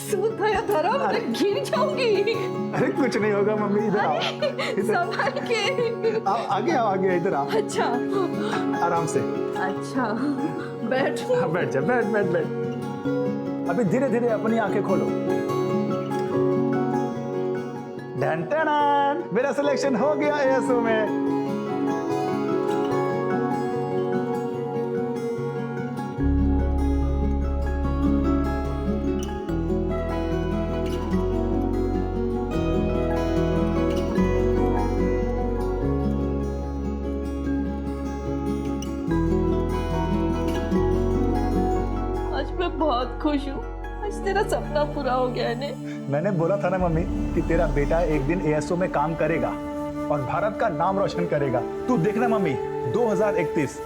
सूता या धरा, मैं गिर जाऊंगी। अरे कुछ नहीं होगा मम्मी, इधर आओ। संभाल के। आगे आओ, आगे इधर आओ। अच्छा आराम से। अच्छा बैठ। हाँ, बैठ जा, बैठ बैठ बैठ। अभी धीरे धीरे अपनी आंखें खोलो। डन डन, मेरा सिलेक्शन हो गया एएसओ में। बहुत खुश हूँ, आज तेरा सपना पूरा हो गया है। मैंने बोला था ना मम्मी कि तेरा बेटा एक दिन एएसओ में काम करेगा और भारत का नाम रोशन करेगा। तू देखना मम्मी, 2031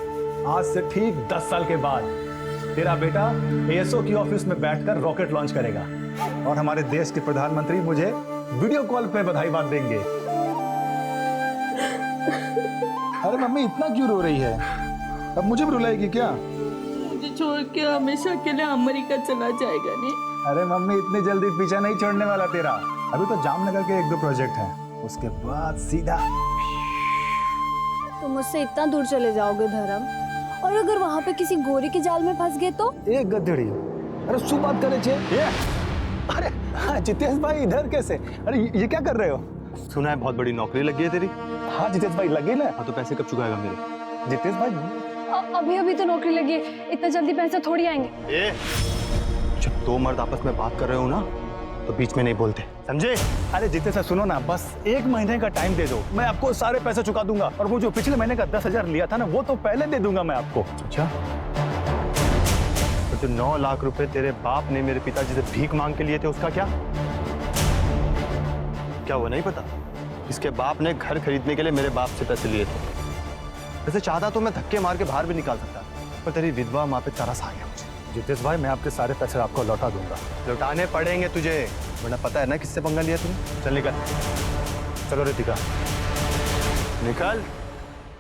आज से ठीक 10 साल के बाद तेरा बेटा एएसओ की ऑफिस में बैठकर रॉकेट लॉन्च करेगा और हमारे देश के प्रधानमंत्री मुझे वीडियो कॉल पे बधाई बात देंगे। अरे मम्मी इतना क्यों रो रही है? अब मुझे भी रुलाएगी क्या? छोड़ के हमेशा के लिए अमेरिका चला जाएगा नहीं? अरे मम्मी इतनी जल्दी पीछा नहीं छोड़ने वाला तेरा। अभी तो जामनगर के 1-2 प्रोजेक्ट हैं, उसके बाद सीधा। तुम मुझसे इतना दूर चले जाओगे धर्म, और अगर वहाँ पे किसी गोरी के जाल में फंस गए तो? एक गधेड़ी। अरे सु बात करे छे। अरे हाँ जितेश भाई, इधर कैसे? अरे ये क्या कर रहे हो? सुना है बहुत बड़ी नौकरी लगी है तेरी। हाँ जितेश भाई लगी ना। हाँ तो पैसे कब चुकाएगा मेरे? जितेश भाई अभी अभी तो नौकरी लगी है, इतना जल्दी पैसे थोड़ी आएंगे। जब दो मर्द आपस में बात कर रहे हो ना तो बीच में नहीं बोलते, समझे? अरे जितेश भाई सुनो ना, बस 1 महीने का टाइम दे दो, मैं आपको सारे पैसे चुका दूंगा। और वो जो पिछले महीने का 10,000 लिया था ना, वो तो पहले दे दूंगा मैं आपको। अच्छा, तो जो 9 लाख रुपए तेरे बाप ने मेरे पिताजी से भीख मांग के लिए थे उसका क्या? क्या वो नहीं पता? इसके बाप ने घर खरीदने के लिए मेरे बाप से पैसे लिए थे। वैसे चाहता तो मैं धक्के मार के बाहर भी निकाल सकता, पर तेरी विधवा माँ पे तरस आ गया मुझे। जितेश भाई मैं आपके सारे पैसे आपको लौटा दूंगा। लौटाने पड़ेंगे तुझे, वरना पता है ना किससे पंगा लिया तूने। चल निकल। चलो रितिका निकल।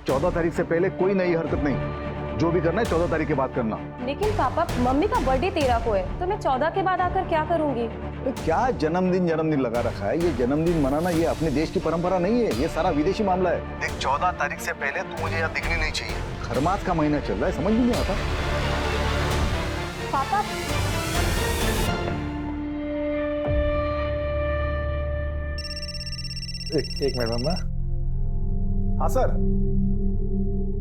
14 तारीख से पहले कोई नई हरकत नहीं, जो भी करना है 14 तारीख के बाद करना। लेकिन पापा, मम्मी का बर्थडे 13 को है, तो मैं 14 के बाद आकर क्या करूंगी? तो क्या जन्मदिन लगा रखा है? ये जन्मदिन मनाना ये अपने देश की परंपरा नहीं है, ये सारा विदेशी मामला है। देख 14 तारीख से पहले तू मुझे यहाँ दिखनी नहीं चाहिए। खरमास का महीना चल रहा है, समझ में नहीं आता। पापा एक मिनट मम्मा। हाँ सर।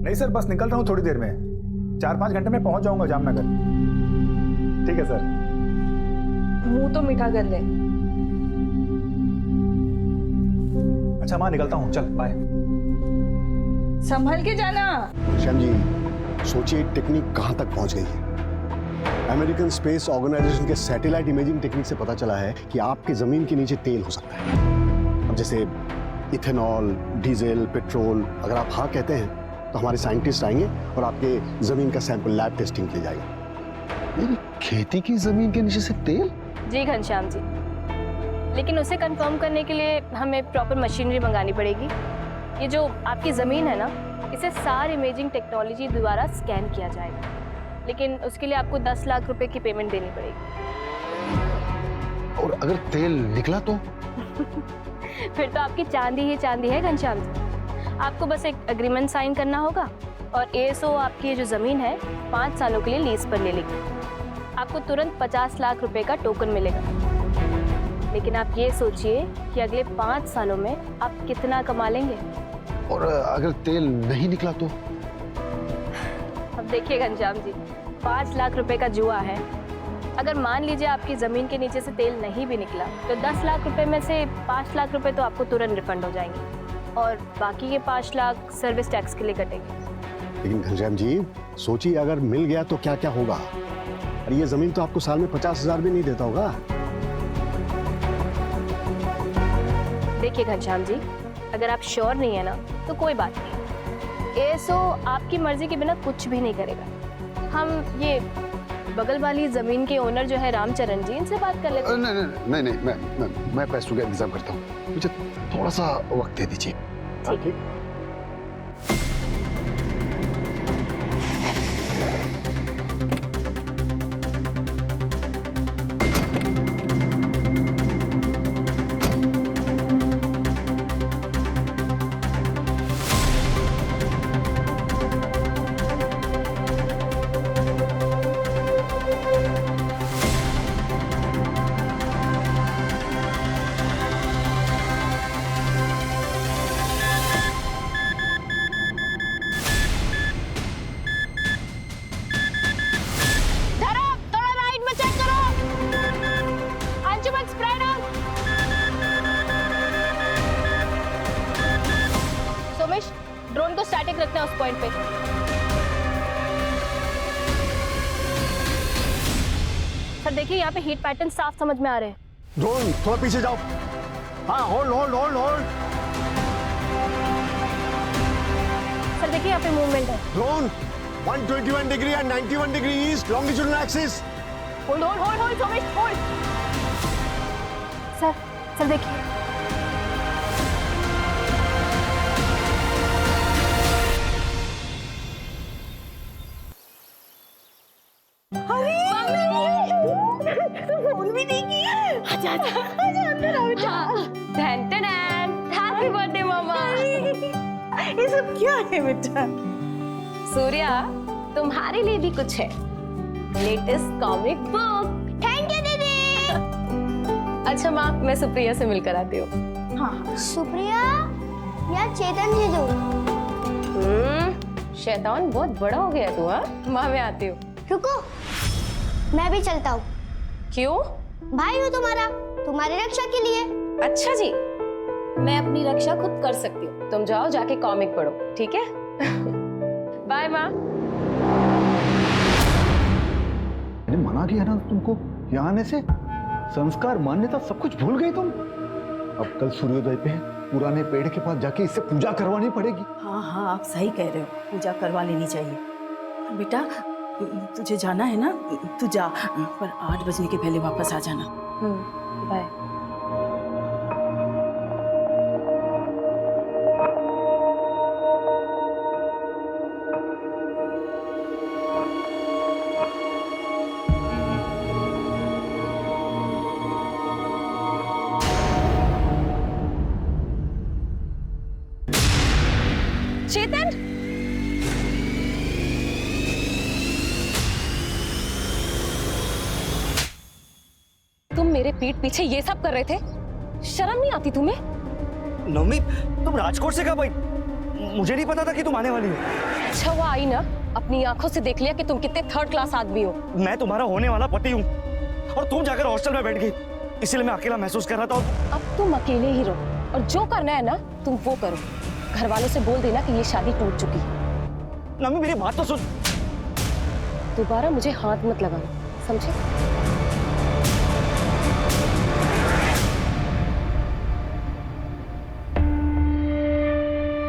नहीं सर, बस निकल रहा हूँ थोड़ी देर में, 4-5 घंटे में पहुंच जाऊंगा जामनगर। ठीक है सर। मुंह तो मीठा कर ले। अच्छा माँ निकलता हूँ, चल बाय। संभल के जाना। श्याम जी, सोचिए टेक्निक कहां तक पहुंच गई है। अमेरिकन स्पेस ऑर्गेनाइजेशन के सैटेलाइट इमेजिंग टेक्निक से पता चला है कि आपके जमीन के नीचे तेल हो सकता है। अब जैसे इथेनॉल, डीजल, पेट्रोल। अगर आप हाँ कहते हैं तो हमारे साइंटिस्ट आएंगे और आपके जमीन का सैंपल लैब टेस्टिंग के लिए जाएगा। मेरी खेती की जमीन के नीचे से तेल? जी घनश्याम जी, लेकिन उसे कंफर्म करने के लिए हमें प्रॉपर मशीनरी मंगानी पड़ेगी। ये जो आपकी ज़मीन है ना, इसे सार इमेजिंग टेक्नोलॉजी द्वारा स्कैन किया जाएगा, लेकिन उसके लिए आपको 10 लाख रुपए की पेमेंट देनी पड़ेगी। और अगर तेल निकला तो? फिर तो आपकी चांदी ही चांदी है घनश्याम जी। आपको बस एक एग्रीमेंट साइन करना होगा और एएसओ आपकी ये जो ज़मीन है 5 सालों के लिए लीज पर ले लेगी। आपको तुरंत 50 लाख रुपए का टोकन मिलेगा। लेकिन आप ये सोचिए कि अगले 5 सालों में आप कितना कमा लेंगे। और अगर तेल नहीं निकला तो? अब देखिए घनश्याम जी, 5 लाख रुपए का जुआ है। अगर मान लीजिए आपकी ज़मीन के नीचे से तेल नहीं भी निकला तो 10 लाख रुपए में से 5 लाख रुपए तो आपको तुरंत रिफंड हो जाएंगे और बाकी के 5 लाख सर्विस टैक्स के लिए कटेंगे। लेकिन घनश्याम जी सोचिए, अगर मिल गया तो क्या क्या होगा? अरे ये जमीन तो आपको साल में 50,000 भी नहीं देता होगा। देखिए घनश्याम जी, अगर आप श्योर नहीं है ना तो कोई बात नहीं। एएसओ आपकी मर्जी के बिना कुछ भी नहीं करेगा। हम ये बगल वाली जमीन के ओनर जो है रामचरण जी, इनसे बात कर लेते हैं। नहीं, मैं पैसों का इंतजाम करता हूँ, मुझे थोड़ा सा वक्त दे दीजिए। ठीक है। देखना उस पॉइंट पे। सर देखिए यहाँ पे हीट पैटर्न साफ समझ में आ रहे हैं। ड्रोन थोड़ा पीछे जाओ। हाँ, hold hold hold hold. Sir देखिए यहाँ पे मूवमेंट है। Drone 121 degree and 91 degree east longitudinal axis. Hold hold hold hold Somesh hold. Sir देखिए। फोन भी नहीं किया। आजा आजा आजा अंदर आओ बेटा। हैप्पी बर्थडे मामा। ये सब क्या है बेटा? सूर्या तुम्हारे लिए भी कुछ है, latest comic book. Thank you दीदी। अच्छा माँ, मैं सुप्रिया से मिलकर आती हूँ। हाँ सुप्रिया या चेतन जीजू? शैतान बहुत बड़ा हो गया तू। हाँ माँ, मैं आती हूँ। रुको, मैं भी चलता हूँ। क्यों? भाई हूँ तुम्हारा, तुम्हारी रक्षा के लिए। अच्छा जी, मैं अपनी रक्षा खुद कर सकती हूँ। तुम जाओ जाके कॉमिक पढ़ो, ठीक है? बाय माँ। मैंने मना किया ना तुमको यहाँ आने से। संस्कार मान्यता सब कुछ भूल गई तुम। अब कल सूर्योदय पे पुराने पेड़ के पास जाके इससे पूजा करवानी पड़ेगी। हाँ हाँ, आप सही कह रहे हो, पूजा करवा लेनी चाहिए। बेटा तुझे जाना है ना, तू जा, पर 8 बजने के पहले वापस आ जाना। बाय। चेतन, तुम मेरे पीठ पीछे ये सब कर रहे थे? शर्म नहीं आती तुम्हें? नवमी, तुम राजकोट से कब आई? मुझे नहीं पता था कि तुम आने वाली हो। अच्छा वो आई ना, अपनी आंखों से देख लिया कि तुम कितने थर्ड क्लास आदमी हो। मैं तुम्हारा होने वाला पति हूँ और तुम जाकर हॉस्टल में बैठ गई, इसलिए मैं अकेला महसूस कर रहा था। अब तुम अकेले ही रहो और जो करना है ना तुम वो करो। घर वालों से बोल देना कि ये शादी टूट चुकी है। नवमी मेरी बात तो सुन। दोबारा मुझे हाथ मत लगाना, समझे?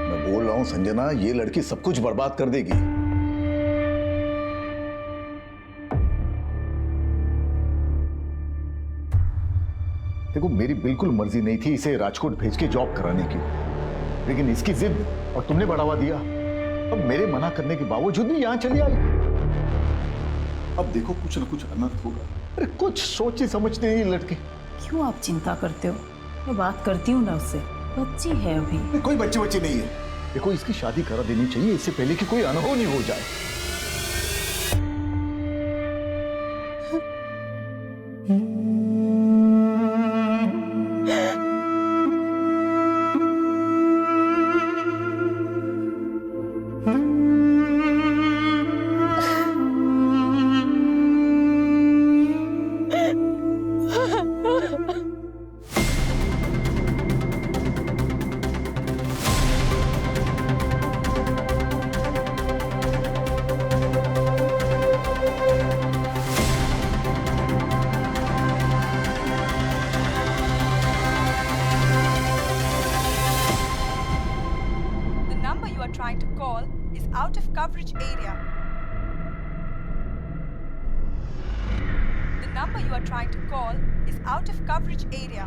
मैं बोल रहा हूँ संजना, ये लड़की सब कुछ बर्बाद कर देगी। देखो, मेरी बिल्कुल मर्जी नहीं थी इसे राजकोट भेज के जॉब कराने की, लेकिन इसकी जिद और तुमने बढ़ावा दिया। अब मेरे मना करने के बावजूद भी यहाँ चली आई। अब देखो कुछ न कुछ अनर्थ होगा। अरे कुछ सोची समझती नहीं लड़की। क्यों आप चिंता करते हो? मैं बात करती हूँ ना उससे, बच्ची है अभी। कोई बच्चे नहीं है। देखो, इसकी शादी करा देनी चाहिए इससे पहले कि कोई अनहोनी हो जाए। Trying to call is out of coverage area. The number you are trying to call is out of coverage area.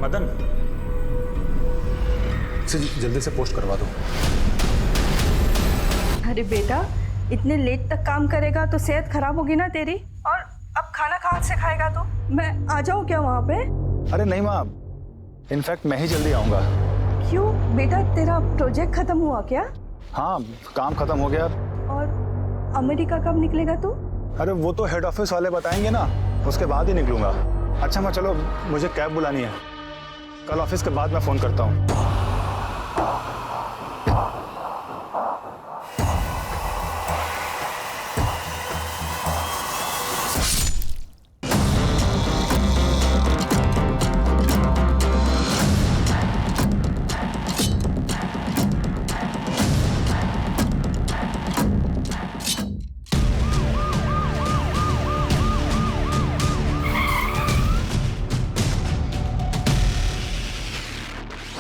Madan, इसे जल्दी से पोस्ट करवा दो। अरे बेटा, इतने लेट तक काम करेगा तो सेहत खराब होगी ना तेरी। और अब खाना कहाँ से खाएगा तू? मैं आ जाऊँ क्या वहाँ पे? अरे नहीं माँ, इनफैक्ट मैं ही जल्दी आऊँगा। क्यों बेटा, तेरा प्रोजेक्ट खत्म हुआ क्या? हाँ, काम खत्म हो गया। और अमेरिका कब निकलेगा तू? अरे वो तो हेड ऑफिस वाले बताएंगे ना, उसके बाद ही निकलूंगा। अच्छा मैं चलो, मुझे कैब बुलानी है, कल ऑफिस के बाद मैं फोन करता हूँ।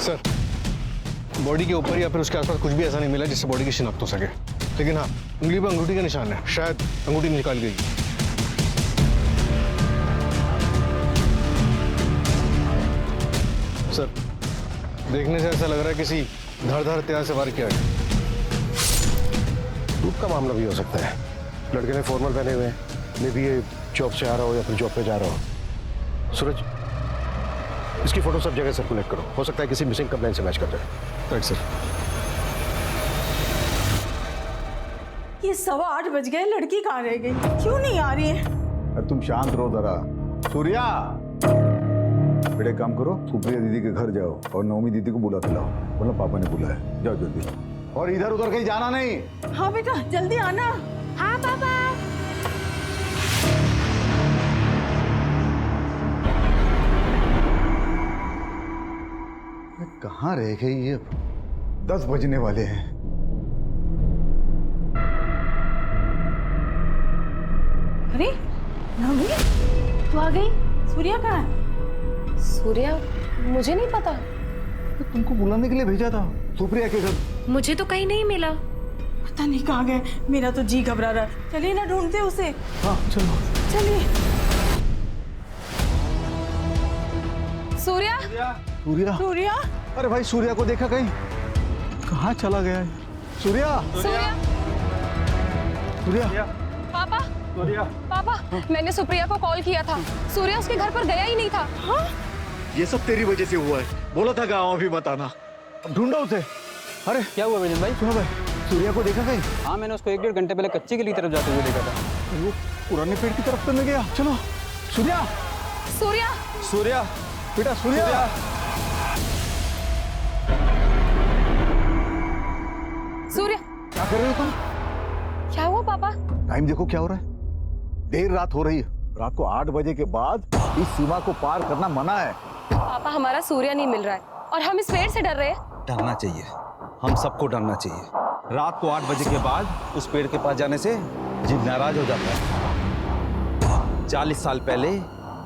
सर, बॉडी के ऊपर या फिर उसके आसपास कुछ भी ऐसा नहीं मिला जिससे बॉडी की शिनाख्त हो सके, लेकिन हाँ, उंगली पर अंगूठी का निशान है, शायद अंगूठी निकाल गई। सर, देखने से ऐसा लग रहा है किसी धारदार हथियार से वार किया है। लूट का मामला भी हो सकता है। लड़के ने फॉर्मल पहने हुए हैं, मे भी ये जॉब से आ रहा हो या फिर जॉब पे जा रहा हो। सूरज, इसकी फोटो सब जगह सर्कुलेट करो, हो सकता है किसी मिसिंग कंप्लेंट से मैच कर जाए। Right sir. ये 8:15 बज गए, लड़की कहाँ रह गई? क्यों नहीं आ रही है? अरे तुम शांत रहो जरा। सूर्या, बेटे काम करो, सुप्रिया दीदी के घर जाओ और नवमी दीदी को बुला के लाओ, मतलब पापा ने बुलाया। जाओ जल्दी, और इधर उधर कहीं जाना नहीं। हाँ बेटा, जल्दी आना। हाँ पापा। कहाँ रह गई ये? 10 बजने वाले हैं। अरे नवमी, तू आ गई? सूर्या कहाँ है? सूर्या, मुझे नहीं पता। तो तुमको बुलाने के लिए भेजा था सुप्रिया के घर। मुझे तो कहीं नहीं मिला। पता नहीं कहाँ गए, मेरा तो जी घबरा रहा है। चलिए ना ढूंढते उसे। हाँ चलो। चलिए। सूर्या, सूर्या, सूर्या, अरे भाई सूर्या को देखा कहीं? कहाँ चला गया है सूर्या? सूर्या, सूर्या, पापा, पापा, मैंने सुप्रिया को कॉल किया था। सूर्या उसके घर पर गया ही नहीं था। हाँ? ये सब तेरी वजह से हुआ है। बोला था गाँव भी मत आना। अब ढूंढो उसे। अरे क्या हुआ विजन भाई? सुनो भाई, सूर्या को देखा कहीं? हाँ, मैंने उसको 1-1.5 घंटे पहले कच्ची की तरफ जाते हुए देखा था। वो पुराने पेड़ की तरफ तो नहीं गया? चलो। सूर्या, सूर्या, सूर्या, बेटा सूर्या। सूर्या, क्या कर रहे हो तुम? क्या हुआ पापा? टाइम देखो क्या हो रहा है। देर रात हो रही है। रात को 8 बजे के बाद इस सीमा को पार करना मना है। पापा, हमारा सूर्या नहीं मिल रहा है और हम इस पेड़ से डर रहे हैं। डरना चाहिए, हम सबको डरना चाहिए। रात को 8 बजे के बाद उस पेड़ के पास जाने से जिन नाराज हो जाता है। 40 साल पहले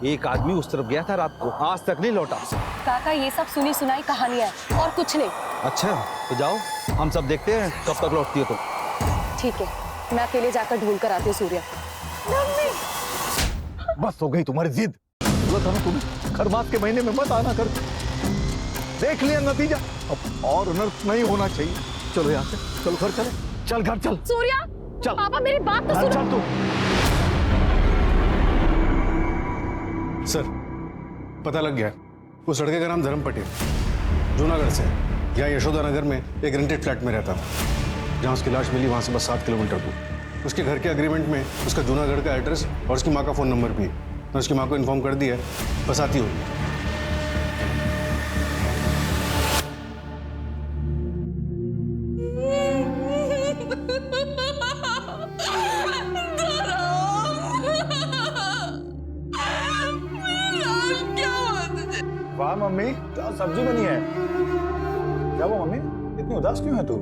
एक आदमी उस तरफ गया था रात को, आज तक नहीं लौटा। काका, ये सब सुनी सुनाई कहानियां हैं और कुछ नहीं। अच्छा, तो जाओं, हम सब देखते हैं कब तक लौटती है। तो ठीक है, मैं अकेले जाकर ढूंढ कर आती हूँ सूर्या। बस हो गई तुम्हारी जिद। बोला था ना तुम्हें, खरमास के महीने में मत आना कर। देख लिया नतीजा, अब और अनर्थ नहीं होना चाहिए। चलो यहाँ से, चलो घर चले। चल घर चल। सूर्या, चल। पापा मेरी बात तो घर सुनो। चल तू। सर, पता लग गया। उस लड़के का नाम धर्म पटेल, जूनागढ़ से है। यहाँ यशोदा नगर में एक रेंटेड फ्लैट में रहता था। जहाँ उसकी लाश मिली वहाँ से बस 7 किलोमीटर दूर। उसके घर के एग्रीमेंट में उसका जूनागढ़ का एड्रेस और उसकी माँ का फ़ोन नंबर भी है। मैं उसकी माँ को इन्फॉर्म कर दिया है, बस आती होगी। वाह मम्मी, क्या सब्जी बनी है? क्या वो मम्मी, इतनी उदास क्यों है तू?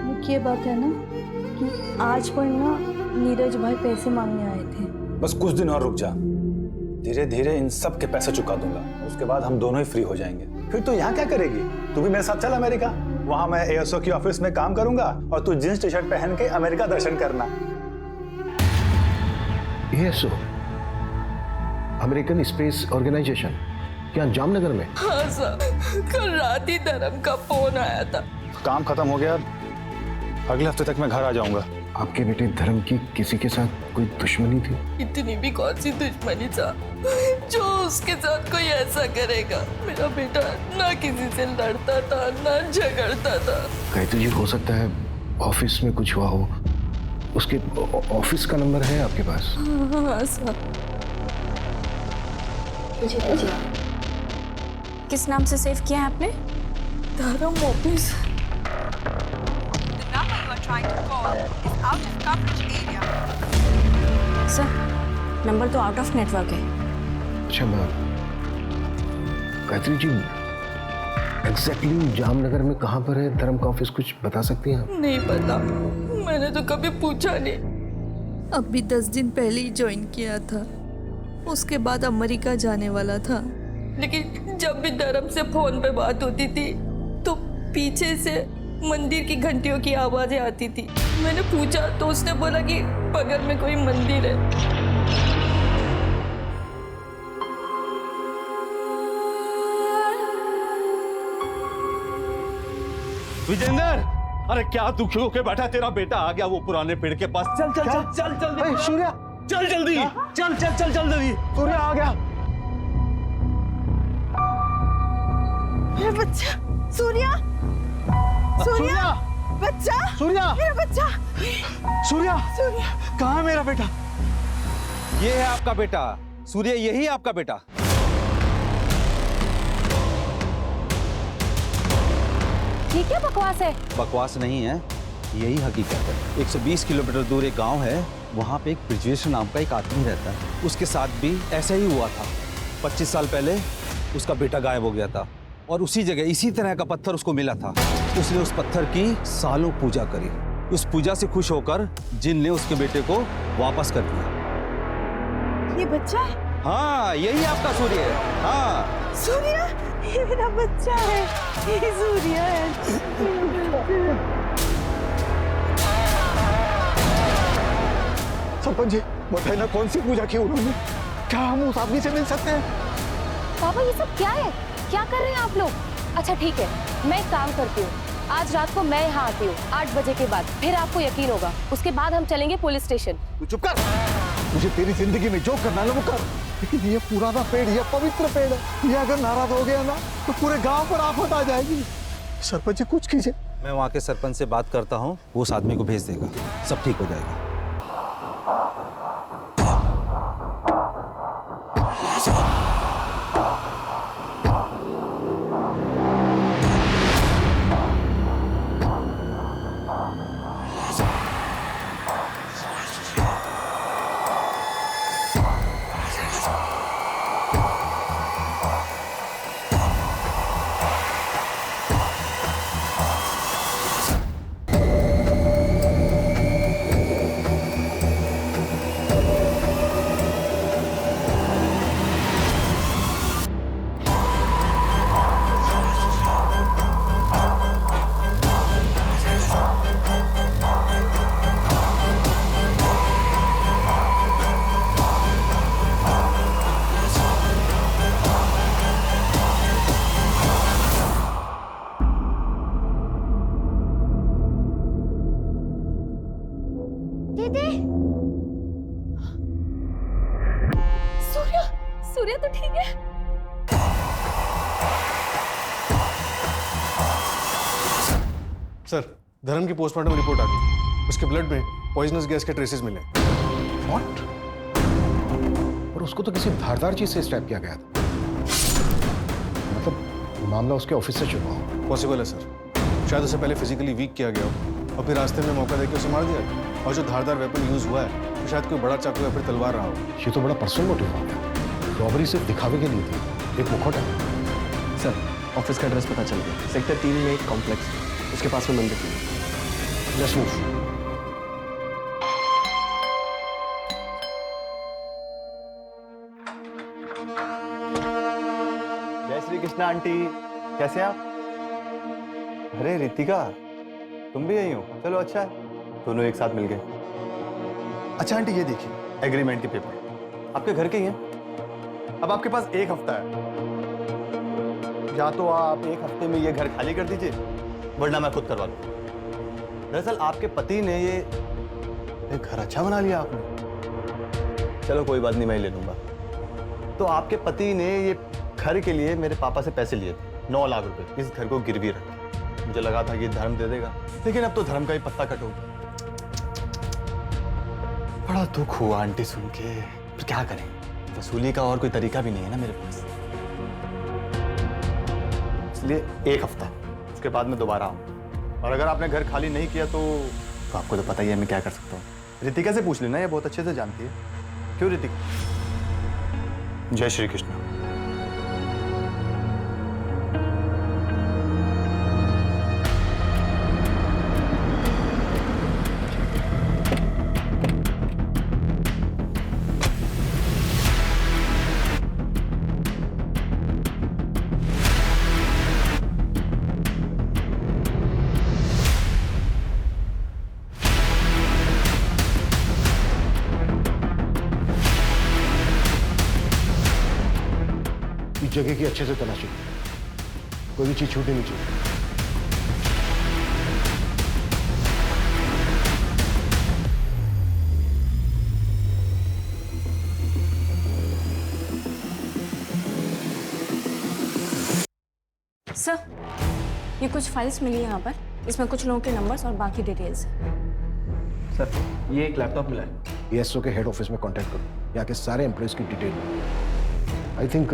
मुख्य बात है ना कि आज पर ना नीरज भाई पैसे मांगने आए थे। बस कुछ दिन और रुक जा, धीरे धीरे इन सब के पैसे चुका दूंगा। उसके बाद हम दोनों ही फ्री हो जाएंगे। फिर तू यहाँ क्या करेगी? तू भी मेरे साथ चल अमेरिका। वहां मैं एएसओ की ऑफिस में काम करूंगा और तू जींस टी शर्ट पहन के अमेरिका दर्शन करना। एएसओ, अमेरिकन स्पेस ऑर्गेनाइजेशन, क्या जामनगर में? हाँ सर, कल रात ही धर्म का फोन आया था। काम खत्म हो गया, अगले हफ्ते तक मैं घर आ जाऊंगा। आपके बेटे धर्म की किसी के साथ कोई दुश्मनी थी? इतनी भी कौन सी दुश्मनी था जो उसके साथ कोई ऐसा करेगा। मेरा बेटा ना किसी से लड़ता था ना झगड़ता था। गायत्री जी, हो सकता है ऑफिस में कुछ हुआ हो। उसके ऑफिस का नंबर है आपके पास? हाँ सर। किस नाम से सेव किया है आपने? धर्म office. The number you are trying to call is out of coverage area. Sir, number तो आउट ऑफ नेटवर्क है। अच्छा मैम, गायत्री जी एग्जैक्टली जामनगर में कहाँ पर है धर्म का ऑफिस, कुछ बता सकती हैं आप? नहीं पता, मैंने तो कभी पूछा नहीं। अभी 10 दिन पहले ही ज्वाइन किया था, उसके बाद अमेरिका जाने वाला था। लेकिन जब भी धर्म से फोन पे बात होती थी तो पीछे से मंदिर की घंटियों की आवाजें आती थी। मैंने पूछा तो उसने बोला कि बगल में कोई मंदिर है। विजेंद्र, अरे क्या दुखी होके बैठा, तेरा बेटा आ गया वो पुराने पेड़ के पास। चल चल चल चल जल्दी। सूर्या, चल जल्दी, चल चल चल चल जल्दी। सूर्या आ गया। मेरा बच्चा सूर्या, सूर्या, बच्चा, सूर्या, मेरा बच्चा, सूर्या, सूर्या। कहाँ है मेरा बेटा? ये है आपका बेटा सूर्य, यही आपका बेटा। ये क्या बकवास है? बकवास नहीं है, यही हकीकत है। 120 किलोमीटर दूर एक गांव है, वहां पे एक ब्रिजेश नाम का एक आदमी रहता है। उसके साथ भी ऐसा ही हुआ था। 25 साल पहले उसका बेटा गायब हो गया था और उसी जगह इसी तरह का पत्थर उसको मिला था। उसने उस पत्थर की सालों पूजा करी। उस पूजा से खुश होकर जिन ने उसके बेटे को वापस कर दिया। ये बच्चा है? हाँ, यही आपका सूर्य है। हाँ सूर्या, ये मेरा बच्चा है, ये सूर्या है। सरपंच जी, बताइए ना कौन सी पूजा की उन्होंने? क्या हम उस आदमी से मिल सकते हैं? पापा ये सब क्या है? क्या कर रहे हैं आप लोग? अच्छा ठीक है, मैं एक काम करती हूँ, आज रात को मैं यहाँ आती हूँ 8 बजे के बाद, फिर आपको यकीन होगा। उसके बाद हम चलेंगे पुलिस स्टेशन। तू चुप कर। मुझे तेरी जिंदगी में जो करना है वो कर, लेकिन ये पुराना पेड़, ये पवित्र पेड़ है, ये अगर नाराज हो गया ना तो पूरे गांव पर आफत आ जाएगी। सरपंच जी कुछ कीजिए। मैं वहाँ के सरपंच से बात करता हूँ, वो उस आदमी को भेज देगा, सब ठीक हो जाएगा। सूर्य तो ठीक है। सर, धर्म की पोस्टमार्टम रिपोर्ट आ गई। उसके ब्लड में पॉइजनस गैस के ट्रेसेस मिले। व्हाट? और उसको तो किसी धारदार चीज से स्ट्रैप किया गया था। मतलब मामला उसके ऑफिस से चुका हो। पॉसिबल है सर, शायद उसे पहले फिजिकली वीक किया गया हो और फिर रास्ते में मौका देकर उसे मार दिया। और जो धारदार वेपन यूज हुआ है तो शायद कोई बड़ा चाकू या फिर तलवार रहा हो। ये तो बड़ा पर्सनल मोटिव हो गया। रॉबरी सिर्फ दिखावे के लिए थी, एक मुखौटा। सर, ऑफिस का एड्रेस पता चल गया। सेक्टर 3 में एक कॉम्प्लेक्स है, उसके पास में मंदिर है। Let's move. जय श्री कृष्णा आंटी, कैसे हैं आप? अरे रितिका, तुम भी यही हो? चलो अच्छा है, दोनों एक साथ मिल गए। अच्छा आंटी ये देखिए, एग्रीमेंट के पेपर आपके घर के ही हैं। अब आपके पास 1 हफ्ता है, या तो आप 1 हफ्ते में ये घर खाली कर दीजिए, वरना मैं खुद करवा लूँ। दरअसल आपके पति ने ये घर अच्छा बना लिया आपने। चलो कोई बात नहीं, मैं ले लूंगा। तो आपके पति ने ये घर के लिए मेरे पापा से पैसे लिए थे, 9 लाख रुपए, इस घर को गिरवी रख। मुझे लगा था कि धर्म दे देगा, लेकिन अब तो धर्म का ही पत्ता कट हो गया। बड़ा दुख हुआ आंटी सुन के, पर क्या करें, वसूली का और कोई तरीका भी नहीं है ना मेरे पास। इसलिए 1 हफ्ता, उसके बाद मैं दोबारा आऊँ। और अगर आपने घर खाली नहीं किया तो आपको तो पता ही है मैं क्या कर सकता हूँ। रितिका से पूछ लेना, ये बहुत अच्छे से जानती है। क्यों रितिका? जय श्री कृष्ण। इस जगह की अच्छे से तलाशी, कोई भी चीज छूटनी नहीं चाहिए। सर, ये कुछ फाइल्स मिली यहाँ पर, इसमें कुछ लोगों के नंबर्स और बाकी डिटेल्स हैं। सर, ये एक लैपटॉप मिला है। ESO के हेड ऑफिस में कांटेक्ट करो, यहाँ के सारे एम्प्लॉयज की डिटेल। आई थिंक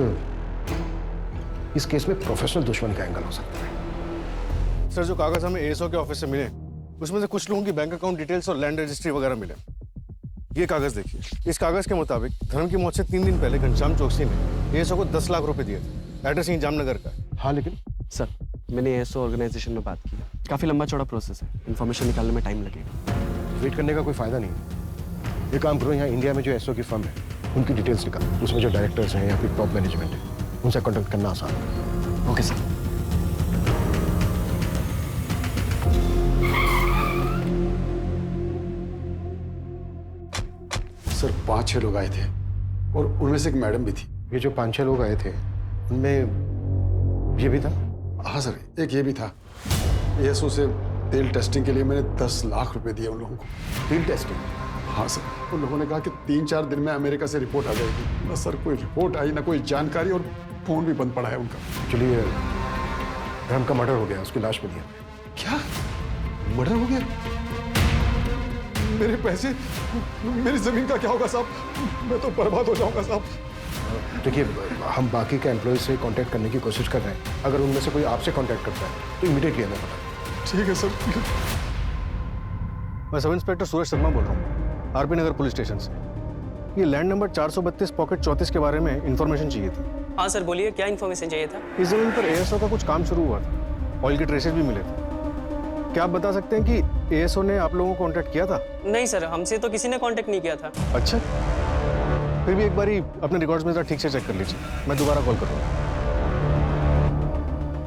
इस केस में प्रोफेशनल दुश्मन का एंगल हो सकता है। सर, जो कागज हमें ASO के ऑफिस से मिले, उसमें से कुछ लोगों की बैंक अकाउंट डिटेल्स और लैंड रजिस्ट्री वगैरह मिले। ये कागज देखिए, इस कागज के मुताबिक धर्म की मौत से 3 दिन पहले घनश्याम चौकसी ने ASO को 10 लाख रुपए दिए थे। एड्रेस यहीं जामनगर का है। हाँ, लेकिन सर, मैंने ASO ऑर्गेनाइजेशन में बात की, काफी लंबा चौड़ा प्रोसेस है, इन्फॉर्मेशन निकालने में टाइम लगेगा। वेट करने का कोई फायदा नहीं है। ये काम करो, यहाँ इंडिया में जो ASO की फर्म है उनकी डिटेल्स निकालो, उसमें जो डायरेक्टर्स हैं या फिर टॉप मैनेजमेंट है उनसे कॉन्टेक्ट करना आसान है। Okay sir. सर, 5-6 लोग आए थे और उनमें से एक मैडम भी थी। ये जो 5-6 लोग आए थे उनमें ये भी था। हाँ सर, एक ये भी था। ASO से तेल टेस्टिंग के लिए मैंने 10 लाख रुपए दिए उन लोगों को। तेल टेस्टिंग? हाँ सर, उन लोगों ने कहा कि 3-4 दिन में अमेरिका से रिपोर्ट आ जाएगी। ना सर कोई रिपोर्ट आई, ना कोई जानकारी, और फोन भी बंद पड़ा है उनका। चलिए, धर्म का मर्डर हो गया, उसकी लाश मिली है। क्या मर्डर हो गया? मेरे पैसे, मेरी जमीन का क्या होगा साहब? मैं तो बर्बाद हो जाऊंगा साहब। देखिए, हम बाकी के एम्प्लॉय से कांटेक्ट करने की कोशिश कर रहे हैं। अगर उनमें से कोई आपसे कांटेक्ट करता है तो इमीडिएटली हमें पता। ठीक है सर। मैं सब इंस्पेक्टर सूरज शर्मा बोल रहा हूँ, RP नगर पुलिस स्टेशन से। ये लैंड नंबर 432 पॉकेट 34 के बारे में इंफॉर्मेशन चाहिए थी। हाँ सर, बोलिए, क्या इन्फॉर्मेशन चाहिए था? इस जमीन पर ASO का कुछ काम शुरू हुआ था, ऑयल के ट्रेसेस भी मिले थे। क्या आप बता सकते हैं कि ASO ने आप लोगों को कांटेक्ट किया था? नहीं सर, हमसे तो किसी ने कांटेक्ट नहीं किया था। अच्छा, फिर भी एक बारी अपने रिकॉर्ड्स में जरा ठीक से चेक कर लीजिए, मैं दोबारा कॉल करूँगा।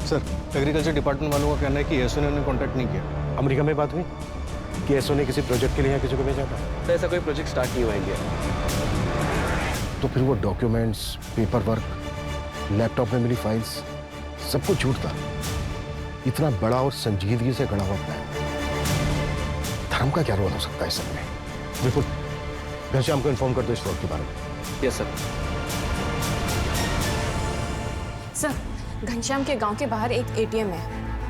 सर, एग्रीकल्चर डिपार्टमेंट वालों का कहना है कि ASO ने उन्हें कांटेक्ट नहीं किया। अमेरिका में बात हुई कि ASO ने किसी प्रोजेक्ट के लिए यहाँ किसी को भेजा था? तो ऐसा कोई प्रोजेक्ट स्टार्ट नहीं हुआ इंडिया। तो फिर वो डॉक्यूमेंट्स, पेपर वर्क, लैपटॉप में मिली फाइल्स, सब कुछ झूठ था। इतना बड़ा और संजीदगी से गढ़ा हुआ प्लान, धर्म का क्या रोल हो सकता है सब में? बिल्कुल, घनश्याम को इन्फॉर्म कर दो इस फ्रॉड के बारे में। Yes sir. सर, घनश्याम के गांव के बाहर एक ATM है,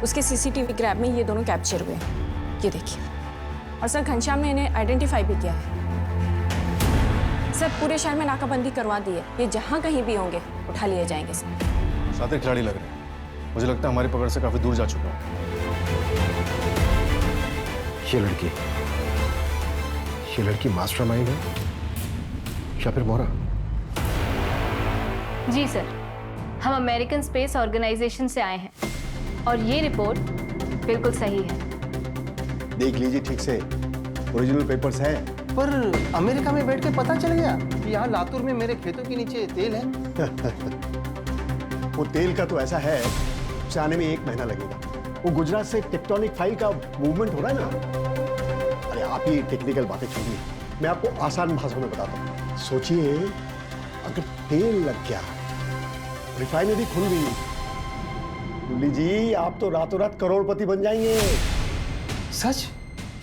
उसके CCTV क्रैब में ये दोनों कैप्चर हुए हैं, ये देखिए। और सर, घनश्याम ने इन्हें आइडेंटिफाई भी किया है। सर, पूरे शहर में नाकाबंदी करवा दी है, ये जहां कहीं भी होंगे उठा लिए जाएंगे सर। साथी खिलाड़ी लग रहे हैं, मुझे लगता है हमारी पकड़ से काफी दूर जा चुका है। ये लड़की मास्टरमाइंड है या फिर मोहरा? जी सर, हम अमेरिकन स्पेस ऑर्गेनाइजेशन से आए हैं और ये रिपोर्ट बिल्कुल सही है। देख लीजिए ठीक से, ओरिजिनल पेपर्स हैं। पर अमेरिका में बैठ के पता चल गया कि यहाँ लातूर में मेरे खेतों के नीचे तेल है। वो तेल का तो ऐसा है, उसे आने में 1 महीना लगेगा। वो गुजरात से टेक्टोनिक फाइल का मूवमेंट हो रहा है ना। अरे आप ही टेक्निकल बातें छोड़िए, मैं आपको आसान भाषा में बताता हूँ। सोचिए, अगर तेल लग गया, रिफाइनरी खुल गई, मुरली जी आप तो रातों रात करोड़पति बन जाएंगे। सच?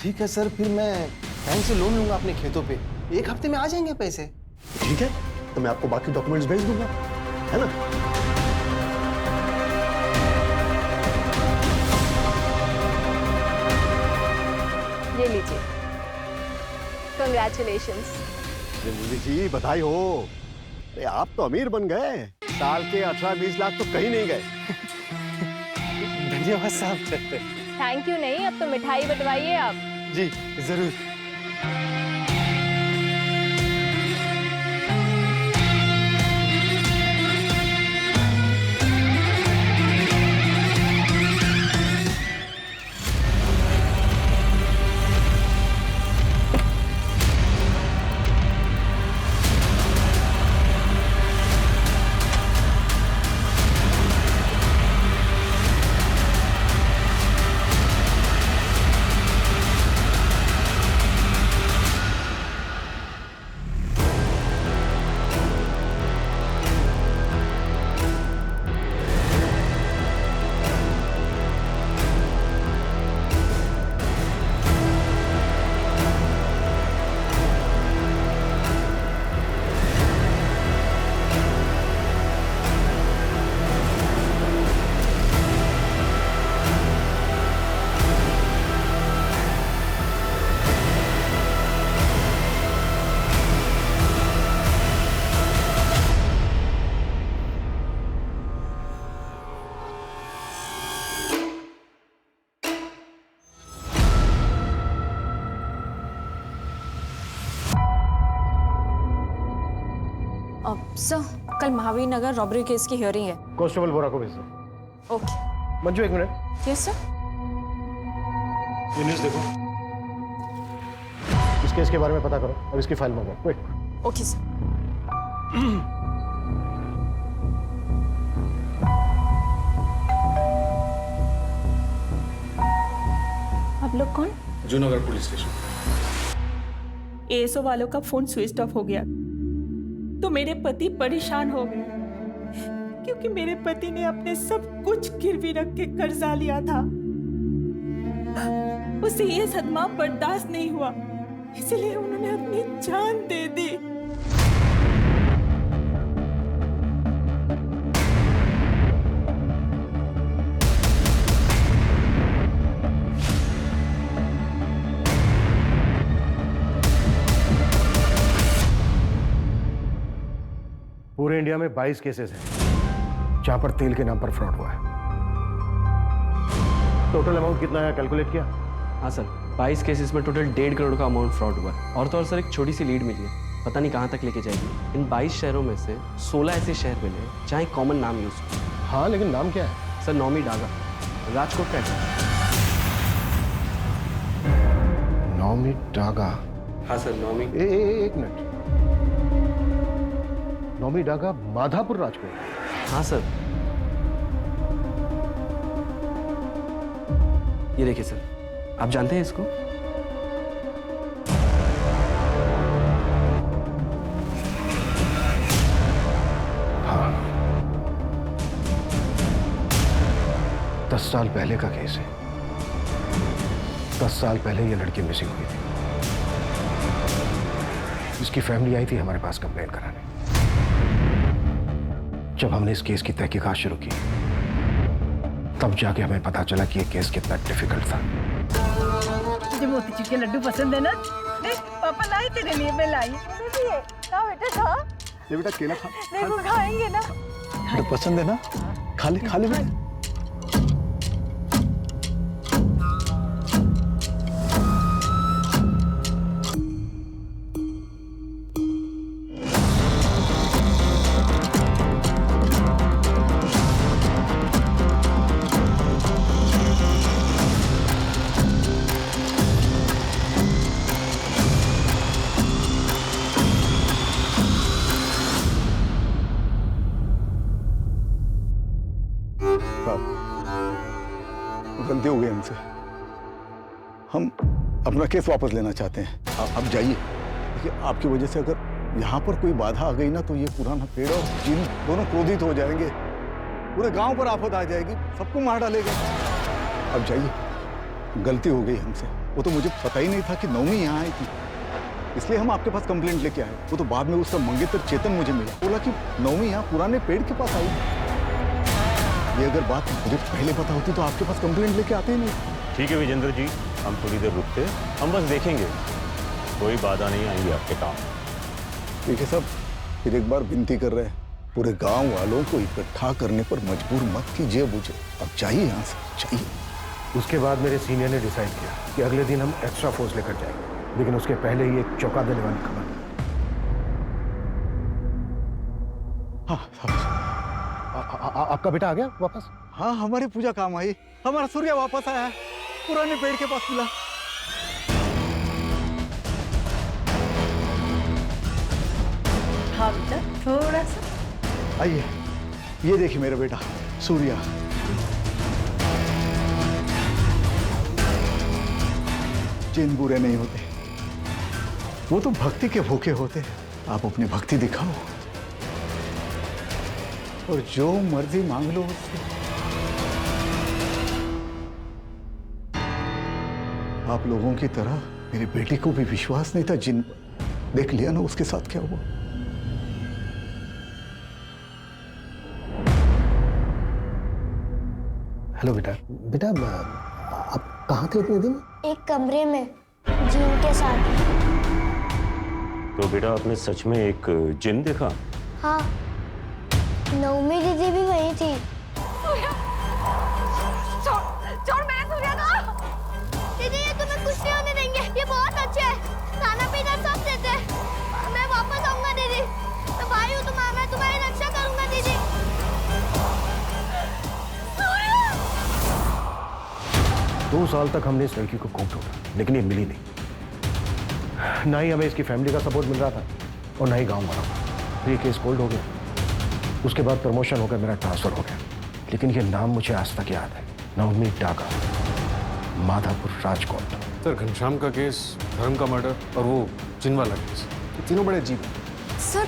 ठीक है सर, फिर मैं बैंक से लोन लूंगा अपने खेतों पे, 1 हफ्ते में आ जाएंगे पैसे। ठीक है, तो मैं आपको बाकी डॉक्यूमेंट्स भेज दूंगा, है ना? ये लीजिए, कंग्रेचुलेशंस। मुरली जी बधाई हो। अरे आप तो अमीर बन गए, साल के 18-20 लाख तो कहीं नहीं गए। धन्यवाद साहब। थैंक यू नहीं, अब तो मिठाई बंटवाइए आप। जी जरूर। सर कल महावीर नगर रॉबरी केस की हियरिंग है। कांस्टेबल बोरा को भेज दो। ओके। मंजू एक मिनट। Yes sir. ये न्यूज़ देखो, इस केस के बारे में पता करो और इसकी फाइल मंगाओ। क्विक। Okay sir. आप लोग कौन? Junagadh police station. एएसओ वालों का फोन स्विच ऑफ हो गया तो मेरे पति परेशान हो गए, क्योंकि मेरे पति ने अपने सब कुछ गिरवी रख के कर्जा लिया था। उसे ये सदमा बर्दाश्त नहीं हुआ, इसलिए उन्होंने अपनी जान दे दी। पूरे इंडिया में 22 केसेस हैं जहां पर तेल के नाम पर फ्रॉड हुआ है। टोटल अमाउंट कितना है कैलकुलेट किया? हाँ सर, 22 केसेस में टोटल 1.5 करोड़ का अमाउंट फ्रॉड हुआ है। और तो और सर एक छोटी सी लीड मिली है, पता नहीं कहाँ तक लेके जाएगी। इन 22 शहरों में से 16 ऐसे शहर मिले जहाँ एक कॉमन नाम यूज हो। हाँ, लेकिन नाम क्या है? सर नौमी डागा, राजकोट का है। नौमी डागा? हाँ सर नौमी। एक मिनट, नौमी डागा माधापुर राजकोट? हाँ सर। ये देखिए सर, आप जानते हैं इसको? हाँ, 10 साल पहले का केस है। 10 साल पहले ये लड़की मिसिंग हुई थी। इसकी फैमिली आई थी हमारे पास कंप्लेंट कराने। जब हमने इस केस की तहकीकात शुरू की तब जाके हमें पता चला कि ये केस कितना डिफिकल्ट था। तुझे मोतीचूर के लड्डू पसंद है ना? देख पापा लाई तेरे लिए, मैं लाई। खा बेटा खा। ये बेटा केला खा। देखो खाएंगे ना? तो पसंद है ना? खा ले बेटा। गलती हो गई हमसे, हम अपना केस वापस लेना चाहते हैं। आप जाइए। देखिए, आपकी वजह से अगर यहाँ पर कोई बाधा आ गई ना तो ये पुराना पेड़ और जिन दोनों क्रोधित हो जाएंगे। पूरे गांव पर आफत आ जाएगी, सबको मार डालेगा। अब जाइए, गलती हो गई हमसे। वो तो मुझे पता ही नहीं था कि नौमी यहाँ आई थी, इसलिए हम आपके पास कंप्लेंट लेके आए। वो तो बाद में उसका मंगेतर चेतन मुझे मिला, बोला कि नौमी यहाँ पुराने पेड़ के पास आई। ये अगर बात मुझे पहले पता होती तो आपके पास कंप्लेंट लेके आते ही नहीं। ठीक है विजेंद्र जी, हम थोड़ी देर रुकते हैं, हम बस देखेंगे, कोई बाधा नहीं आएंगी आपके काम। ठीक है साहब, फिर एक बार विनती कर रहे हैं, पूरे गांव वालों को इकट्ठा करने पर मजबूर मत कीजिए मुझे। अब चाहिए यहाँ से, चाहिए। उसके बाद मेरे सीनियर ने डिसाइड किया कि अगले दिन हम एक्स्ट्रा फोर्स लेकर जाएंगे, लेकिन उसके पहले ही एक चौंका देने वाली खबर। हाँ, आपका बेटा आ गया वापस? हाँ, हमारी पूजा काम आई, हमारा सूर्य वापस आया है, पुराने पेड़ के पास मिला। हाँ बेटा, थोड़ा सा आइए, ये देखिए मेरा बेटा सूर्या। जिन बुरे नहीं होते, वो तो भक्ति के भूखे होते। आप अपनी भक्ति दिखाओ और जो मर्जी मांग लो उससे। आप लोगों की तरह मेरी बेटी को भी विश्वास नहीं था जिन पर। देख लिया ना उसके साथ क्या हुआ। हेलो बेटा। बेटा आप कहाँ थे इतने दिन? एक कमरे में जिन के साथ। तो बेटा आपने सच में एक जिन देखा? हाँ, नौमी दीदी भी वही थी। छोड़ मेरे सूर्या को। दीदी ये तुम्हें कुछ नहीं होने देंगे, ये बहुत अच्छे हैं, खाना पीना सब देते हैं। मैं वापस आऊंगा दीदी, मैं भाई हूँ तुम्हारा, मैं तुम्हें 2 साल तक हमने इस लड़की को खूब ढूंढा, लेकिन ये मिली नहीं। ना ही हमें इसकी फैमिली का सपोर्ट मिल रहा था और ना ही गांव वालों का। फिर ये केस कोल्ड हो गया। उसके बाद प्रमोशन हो गया, मेरा ट्रांसफर हो गया। लेकिन ये नाम मुझे आज तक याद है, नवमीत डागा, माधापुर, राजकोट। सर घनश्याम का केस, धर्म का मर्डर और वो जिन वाला केस, ये तीनों बड़े अजीब हैं। सर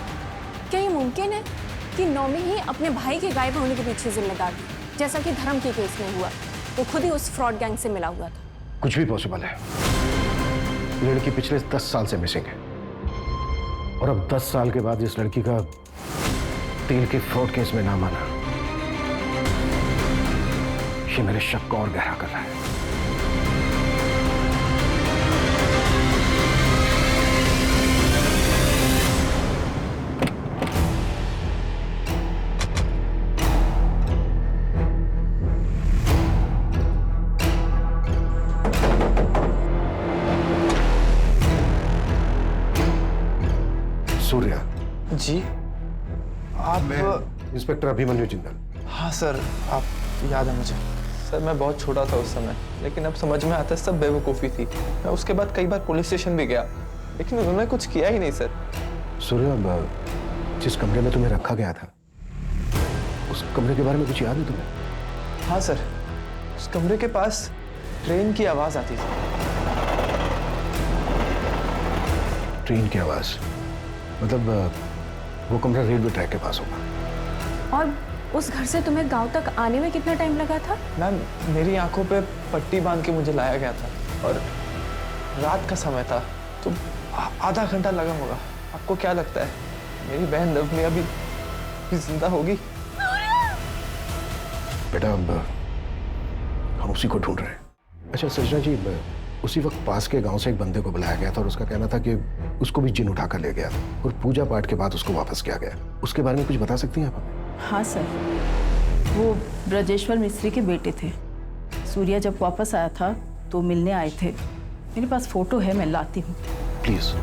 क्या ये मुमकिन है कि नौमी ही अपने भाई के गायब होने के पीछे जिम्मेदार थी, जैसा कि धर्म के केस में हुआ? वो खुद ही उस फ्रॉड गैंग से मिला हुआ था। कुछ भी पॉसिबल है। लड़की पिछले 10 साल से मिसिंग है और अब 10 साल के बाद इस लड़की का तेल के फ्रॉड केस में नाम आना, ये मेरे शक को और गहरा कर रहा है। सूर्या जी आप? मैं इंस्पेक्टर अभिमन्यु जिंदल। हाँ सर, आप याद है मुझे। सर मैं बहुत छोटा था उस समय, लेकिन अब समझ में आता है सब बेवकूफ़ी थी। मैं उसके बाद कई बार पुलिस स्टेशन भी गया, लेकिन उन्होंने कुछ किया ही नहीं सर। सूर्या, जिस कमरे में तुम्हें रखा गया था, उस कमरे के बारे में कुछ याद है तुम्हें? हाँ सर, उस कमरे के पास ट्रेन की आवाज़ आती थी। ट्रेन की आवाज़? मतलब वो कमरा रेलवे ट्रैक के पास होगा। और उस घर से तुम्हें गांव तक आने में कितना टाइम लगा था? मैम मेरी आंखों पे पट्टी बांध के मुझे लाया गया था और रात का समय था, तो आधा घंटा लगा होगा। आपको क्या लगता है मेरी बहन नवमी अभी जिंदा होगी? बेटा अब हम उसी को ढूंढ रहे हैं। अच्छा सजना जी, उसी वक्त पास के गांव से एक बंदे को बुलाया गया था और उसका कहना था कि उसको भी जिन उठाकर ले गया था और पूजा पाठ के बाद उसको वापस किया गया। उसके बारे में कुछ बता सकती हैं आप हमें? हाँ सर, वो ब्रजेश्वर मिस्त्री के बेटे थे। सूर्या जब वापस आया था तो मिलने आए थे। मेरे पास फोटो है, मैं लाती हूँ। प्लीज।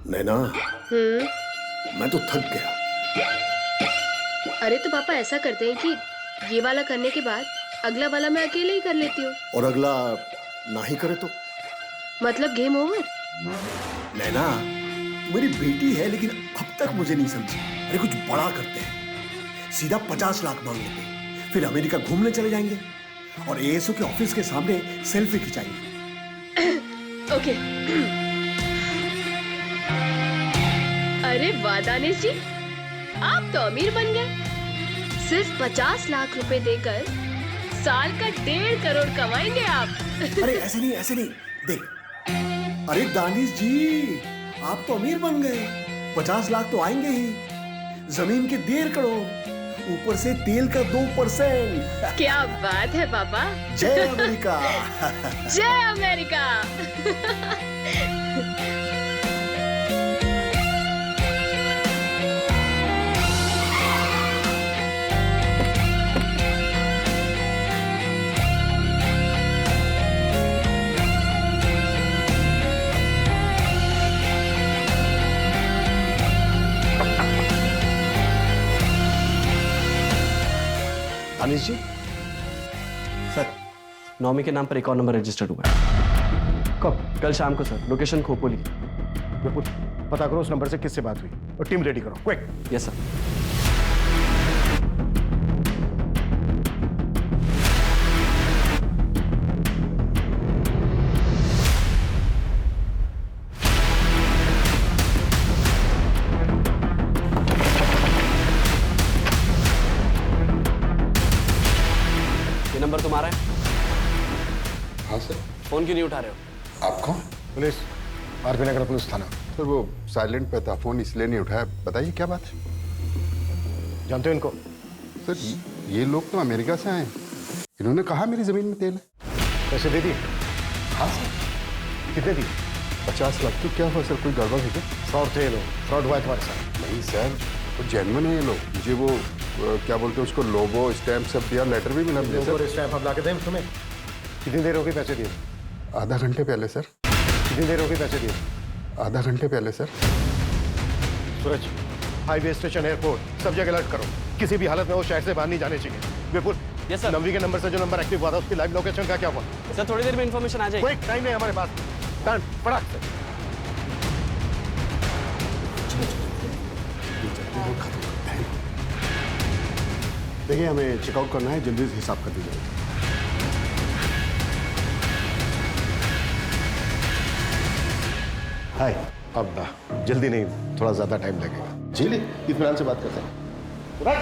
नैना, मैं तो थक गया। अरे तो पापा ऐसा करते हैं कि ये वाला करने के बाद अगला वाला मैं अकेले ही कर लेती हूँ। और अगला ना ही करे तो? मतलब गेम ओवर। नैना, मेरी बेटी है लेकिन अब तक मुझे नहीं समझी। अरे कुछ बड़ा करते हैं, सीधा 50 लाख मांग लेंगे, फिर अमेरिका घूमने चले जाएंगे और एएसओ के ऑफिस के सामने सेल्फी खिंचाएंगे। ओके। अरे वाह दानिश जी, आप तो अमीर बन गए। सिर्फ 50 लाख रुपए देकर साल का 1.5 करोड़ कमाएंगे आप। अरे ऐसे नहीं देख। अरे दानिश जी, आप तो अमीर बन गए, 50 लाख तो आएंगे ही, जमीन के 1.5 करोड़, ऊपर से तेल का 2%। क्या बात है पापा। जय अमेरिका। जय अमेरिका। दानिश जी। सर, नौमी के नाम पर एक और नंबर रजिस्टर्ड हुआ है। कब? कल शाम को सर, लोकेशन खोपोली। पता करो उस नंबर से किससे बात हुई और टीम रेडी करो, क्विक। Yes sir. नंबर तुम्हारा है? हाँ सर। फोन क्यों नहीं उठा रहे हो? आप कौन? पुलिस, आरपी नगर पुलिस थाना। सर वो साइलेंट पे था, फोन इसलिए नहीं उठाया। बताइए क्या बात है? जानते हो इनको? सर ये लोग तो अमेरिका से आए, इन्होंने कहा मेरी जमीन में तेल है। पैसे दे दिए? हाँ सर। कितने दिए? 50 लाख। तो क्या हुआ सर, कोई गड़बड़ है क्या? फ्रॉड थे लोग, फ्रॉड हुआ है तुम्हारे साथ? नहीं सर, वो जेन्युइन है ये लोग। मुझे वो क्या बोलते हैं उसको, लोगो स्टैम्प सब दिया, लेटर भी मिला मुझे। लोगो स्टैम्प हम ला के दें तुम्हें? कितनी देर होगी पैसे दिए? आधा घंटे पहले सर। कितनी देर होगी पैसे दिए? आधा घंटे पहले सर। सूरज, हाईवे स्टेशन, एयरपोर्ट, सब जगह अलर्ट करो। किसी भी हालत में वो शहर से बाहर नहीं जाने चाहिए। विपुल, यस सर। नवी के नंबर से जो नंबर एक्टिव हुआ था उसकी लाइव लोकेशन का क्या हुआ? सर थोड़ी देर में इन्फॉर्मेशन आ जाएगी। कोई टाइम नहीं हमारे पास। डन, फटाक से। देखिए हमें चेकआउट करना है, जल्दी से हिसाब कर दीजिए। हाय, अब जल्दी नहीं, थोड़ा ज्यादा टाइम लगेगा। चलिए इत्मीनान से बात करते हैं। अरे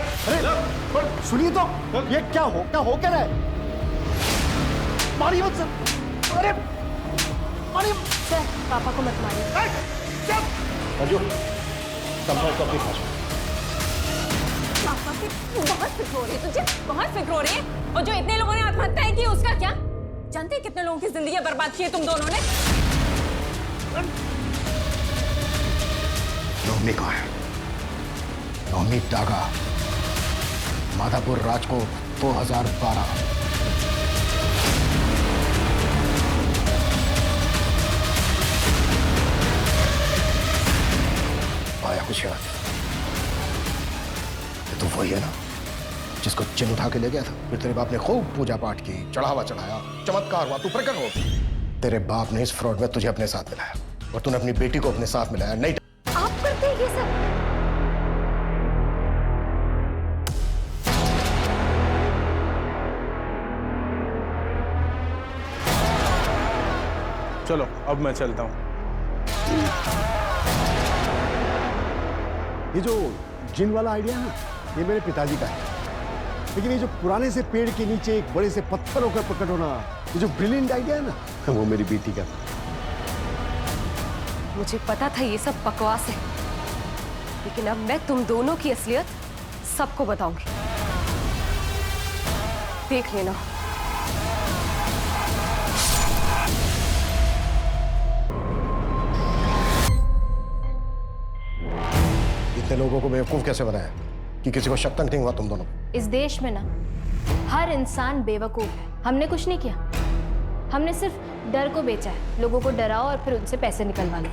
सुनिए तो, ये क्या हो क्या रहा है? मारिए मत सर। अरे मारिए सर, पापा को मत मारिए। राजू, संभाल तो अपनी भाषा। पापा की बहुत फिक्र हो रही है तुझे, बहुत फिक्र हो रही है। और जो इतने लोगों ने आत्महत्या की उसका क्या? जानते हैं कितने लोगों की जिंदगी बर्बाद की है तुम दोनों ने? नवमी कहाँ है? नवमी डागा, माधापुर, राजकोट, 2012। आया कुछ याद? ये तो वही है ना जिसको चिन्ह उठा के ले गया था। फिर तेरे बाप ने खूब पूजा पाठ की, चढ़ावा चढ़ाया, चमत्कार हुआ, तू प्रकट हो। तेरे बाप ने इस फ्रॉड में तुझे अपने साथ मिलाया और तूने अपनी बेटी को अपने साथ मिलाया। नहीं, आप करते हैं ये सब? चलो अब मैं चलता हूँ। ये जो जिन वाला आइडिया है ना, ये मेरे पिताजी का है। लेकिन ये जो पुराने से पेड़ के नीचे एक बड़े से पत्थर होकर प्रकट होना, ये जो ब्रिलियंट आइडिया है ना, वो मेरी बेटी का। मुझे पता था ये सब बकवास है, लेकिन अब मैं तुम दोनों की असलियत सबको बताऊंगी। देख लेना। इतने लोगों को बेवकूफ कैसे बनाया कि किसी को शक तक नहीं हुआ तुम दोनों? इस देश में ना हर इंसान बेवकूफ है। हमने कुछ नहीं किया, हमने सिर्फ डर को बेचा है। लोगों को डराओ और फिर उनसे पैसे निकलवा लो।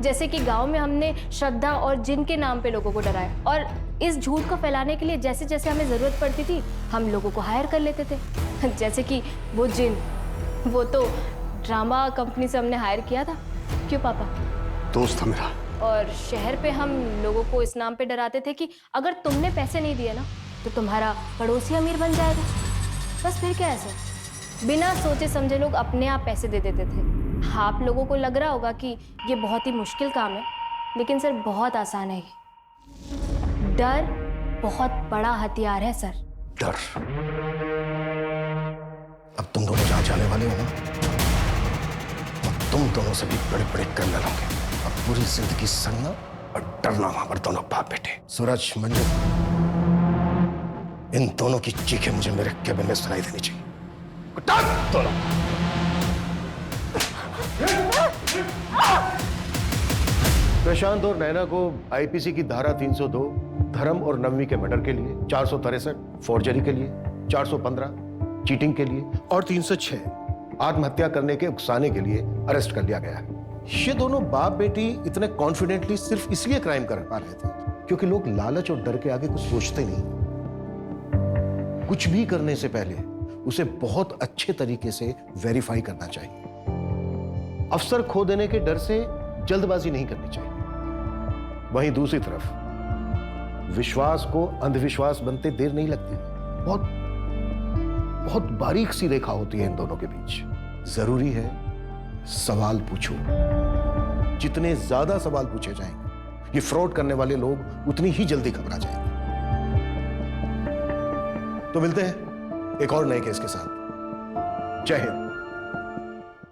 जैसे कि गांव में हमने श्रद्धा और जिन के नाम पे लोगों को डराया, और इस झूठ को फैलाने के लिए जैसे जैसे हमें जरूरत पड़ती थी हम लोगों को हायर कर लेते थे। जैसे कि वो जिन, वो तो ड्रामा कंपनी से हमने हायर किया था। क्यों पापा? दोस्त था मेरा। और शहर पे हम लोगों को इस नाम पे डराते थे कि अगर तुमने पैसे नहीं दिए ना तो तुम्हारा पड़ोसी अमीर बन जाएगा। बस फिर क्या, ऐसे बिना सोचे समझे लोग अपने आप पैसे दे देते थे। आप लोगों को लग रहा होगा कि ये बहुत ही मुश्किल काम है, लेकिन सर बहुत आसान है ये। डर बहुत बड़ा हथियार है सर। डर? अब तुम दोनों जहां जाने वाले हो ना, अब तुम दोनों से भी बड़े बड़े क्रिमिनल होंगे। अब पूरी जिंदगी सड़ना और डरना वहां पर दोनों बाप बेटे। सूरज, मंजू, इन दोनों की चीखें मुझे मेरे केबिन में सुनाई देनी चाहिए। दोनों प्रशांत और नैना को आईपीसी की धारा 302 धर्म और नवमी के मर्डर के लिए, 463 फॉर्जरी के लिए, 415 चीटिंग के लिए और 306 आत्महत्या करने के उकसाने के लिए अरेस्ट कर लिया गया है। ये दोनों बाप बेटी इतने कॉन्फिडेंटली सिर्फ इसलिए क्राइम कर पा रहे थे क्योंकि लोग लालच और डर के आगे कुछ सोचते नहीं। कुछ भी करने से पहले उसे बहुत अच्छे तरीके से वेरीफाई करना चाहिए। अफसर खो देने के डर से जल्दबाजी नहीं करनी चाहिए। वहीं दूसरी तरफ विश्वास को अंधविश्वास बनते देर नहीं लगती। बहुत बारीक सी रेखा होती है इन दोनों के बीच। जरूरी है सवाल पूछो। जितने ज्यादा सवाल पूछे जाएंगे ये फ्रॉड करने वाले लोग उतनी ही जल्दी घबरा जाएंगे। तो मिलते हैं एक और नए केस के साथ। जय हिंद।